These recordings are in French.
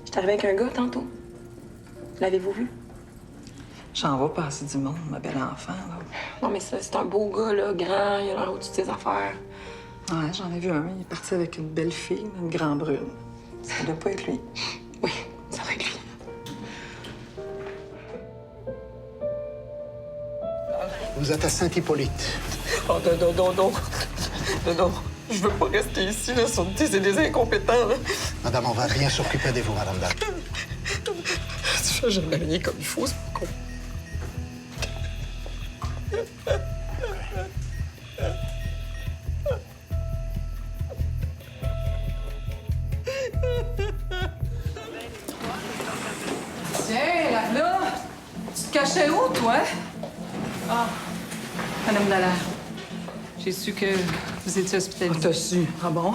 J'étais arrivée avec un gars tantôt. L'avez-vous vu? J'en vois passer du monde, ma belle enfant, là. Non, mais ça, c'est un beau gars, là, grand, il a l'air au-dessus de ses affaires. Ouais, j'en ai vu un. Il est parti avec une belle fille, une grande brune. Ça doit pas être lui. Oui, ça va être lui. Vous êtes à Saint-Hippolyte. Oh, non. Je veux pas rester ici, là. C'est des incompétents, là. Madame, on va bien s'occuper de vous, Madame Dalle. Tu fais jamais rien comme il faut, c'est pas con. Tiens, là, tu te cachais où, toi? Ah, Madame Dallaire, j'ai su que vous étiez hospitalisée. T'as su? Ah bon?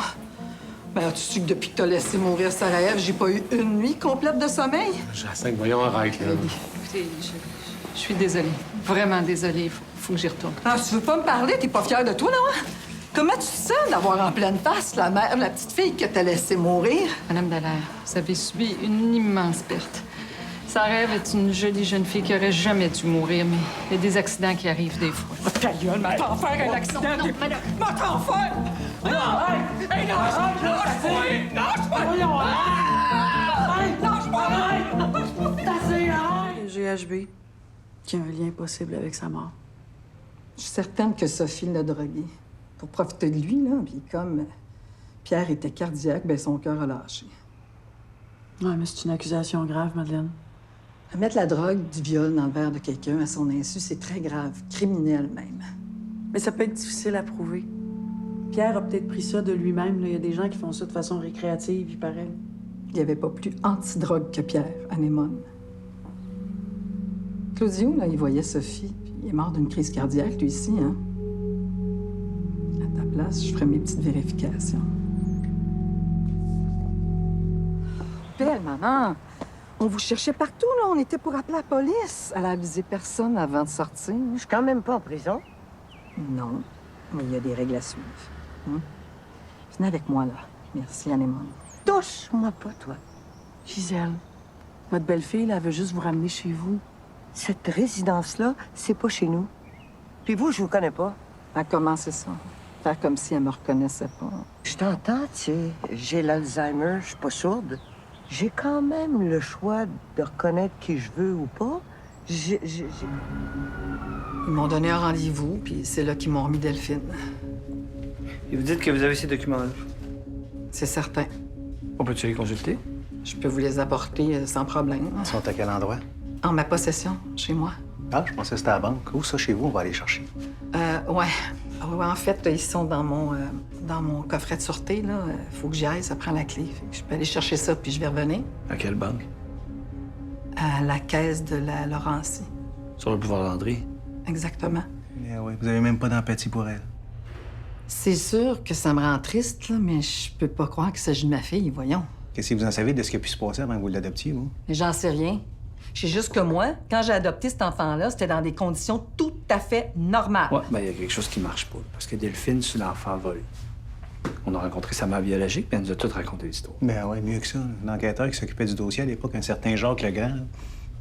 Ben, as-tu su que depuis que t'as laissé mourir Sarajev, j'ai pas eu une nuit complète de sommeil? Jacinthe, voyons, arrête, là. Écoutez, je suis désolée. Vraiment désolée. Faut que j'y retourne. Ah, tu veux pas me parler? T'es pas fière de toi, non? Comment tu te sens d'avoir en pleine face la mère de la petite fille que t'as laissée mourir? Madame Dallaire, vous avez subi une immense perte. Sarajev est une jolie jeune fille qui aurait jamais dû mourir, mais il y a des accidents qui arrivent des fois. Oh, ta gueule, mère! T'en faire un accident! non, madame. Ma t'en faire! Non! Hey, GHB, qui a un lien possible avec sa mort. Je suis certaine que Sophie l'a drogué pour profiter de lui, là. Puis comme Pierre était cardiaque, ben son cœur a lâché. Ouais, mais c'est une accusation grave, Madeleine. Mettre la drogue, du viol dans le verre de quelqu'un à son insu, c'est très grave, criminel même. Mais ça peut être difficile à prouver. Pierre a peut-être pris ça de lui-même. Il y a des gens qui font ça de façon récréative, il paraît. Il n'y avait pas plus anti-drogue que Pierre, anémone. Claudio, là, il voyait Sophie, puis il est mort d'une crise cardiaque, lui, ici, hein? À ta place, je ferais mes petites vérifications. Belle maman! On vous cherchait partout, là. On était pour appeler la police. Elle a avisé personne avant de sortir. Je suis quand même pas en prison. Non, mais il y a des règles à suivre. Hein? Venez avec moi, là. Merci, anémone. Touche-moi pas, toi. Gisèle, votre belle-fille, là, elle veut juste vous ramener chez vous. Cette résidence-là, c'est pas chez nous. Puis vous, je vous connais pas. Elle a commencé ça. Faire comme si elle me reconnaissait pas. Je t'entends, tu sais. J'ai l'Alzheimer, je suis pas sourde. J'ai quand même le choix de reconnaître qui je veux ou pas. Ils m'ont donné un rendez-vous, puis c'est là qu'ils m'ont remis Delphine. Et vous dites que vous avez ces documents-là? C'est certain. On peut-tu les consulter? Je peux vous les apporter sans problème. Ils sont à quel endroit? En ma possession, chez moi. Ah, je pensais que c'était à la banque. Où ça, chez vous, on va aller chercher. Ouais. Ouais, en fait, ils sont dans mon coffret de sûreté, là. Faut que j'y aille, ça prend la clé. Fait que je peux aller chercher ça, puis je vais revenir. À quelle banque? À la caisse de la Laurentie. Sur le pouvoir Landry. Exactement. Oui, vous avez même pas d'empathie pour elle. C'est sûr que ça me rend triste, là, mais je peux pas croire qu'il s'agit de ma fille, voyons. Qu'est-ce que vous en savez de ce qui a pu se passer avant que vous l'adoptiez, vous? Mais j'en sais rien. Je sais juste que moi, quand j'ai adopté cet enfant-là, c'était dans des conditions tout à fait normales. Ouais, ben il y a quelque chose qui marche pas. Parce que Delphine, c'est une enfant volée. On a rencontré sa mère biologique, puis elle nous a tout raconté l'histoire. Ben ouais, mieux que ça. L'enquêteur qui s'occupait du dossier à l'époque, un certain Jacques Legrand,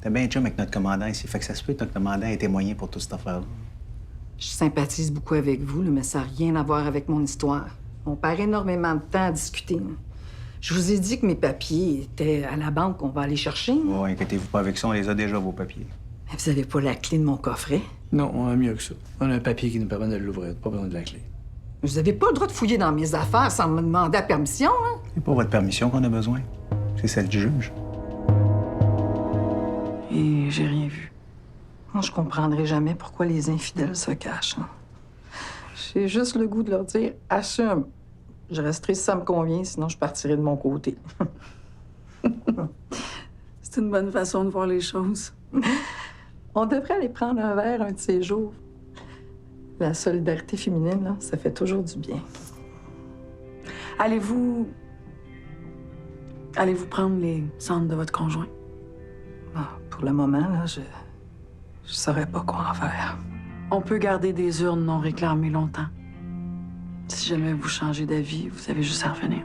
était bien chum avec notre commandant ici. Fait que ça se peut que notre commandant ait témoigné pour toute cette affaire-là. Je sympathise beaucoup avec vous, là, mais ça n'a rien à voir avec mon histoire. On perd énormément de temps à discuter. Là. Je vous ai dit que mes papiers étaient à la banque, on va aller chercher. Ouais, inquiétez-vous pas avec ça, on les a déjà, vos papiers. Mais vous avez pas la clé de mon coffret? Non, on a mieux que ça. On a un papier qui nous permet de l'ouvrir. Pas besoin de la clé. Vous avez pas le droit de fouiller dans mes affaires sans me demander la permission, hein? C'est pas votre permission qu'on a besoin. C'est celle du juge. Et j'ai rien vu. Moi, je comprendrai jamais pourquoi les infidèles se cachent. Hein. J'ai juste le goût de leur dire « assume ». Je resterai si ça me convient, sinon je partirai de mon côté. C'est une bonne façon de voir les choses. On devrait aller prendre un verre un de ces jours. La solidarité féminine, là, ça fait toujours du bien. Allez-vous prendre les cendres de votre conjoint? Ah, pour le moment, là, je saurais pas quoi en faire. On peut garder des urnes non réclamées longtemps. Si jamais vous changez d'avis, vous avez juste à revenir.